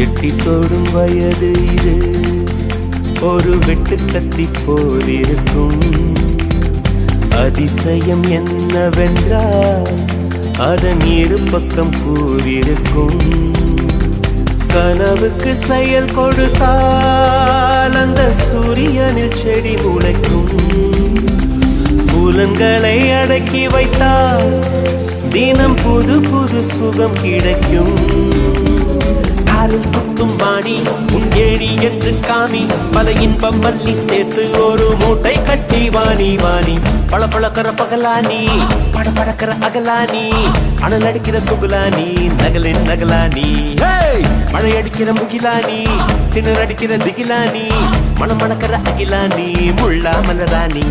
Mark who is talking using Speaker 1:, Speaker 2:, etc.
Speaker 1: எட்டி தொடும் வயது இது ஒரு வெட்டுக்கத்தி போலிருக்கும். அதிசயம் என்னவென்றால் அதன் இரு பக்கம் கூறியிருக்கும். கனவுக்கு செயல் கொடுத்தால் அந்த சூரியனில் செடி முளைக்கும். புலன்களை அடக்கி வைத்தால் தினம் புது புது சுகம் கிடைக்கும். காரில் குத்தும் மாணி உன் ஏழி என்று காமி, பல இன்பம் மல்லி சேர்த்து ஒரு மூட்டை கட்டி வாணி வாணி. பழ பழக்கிற பகலானி, பட படக்கிற அகலானி, அனல் அடிக்கிற துகுலானி, நகலின் நகலானி. மழை அடிக்கிற முகிலானி, திணற அடிக்கிற திகிலானி, மணமணக்கிற அகிலானி, முள்ளா மலரானி.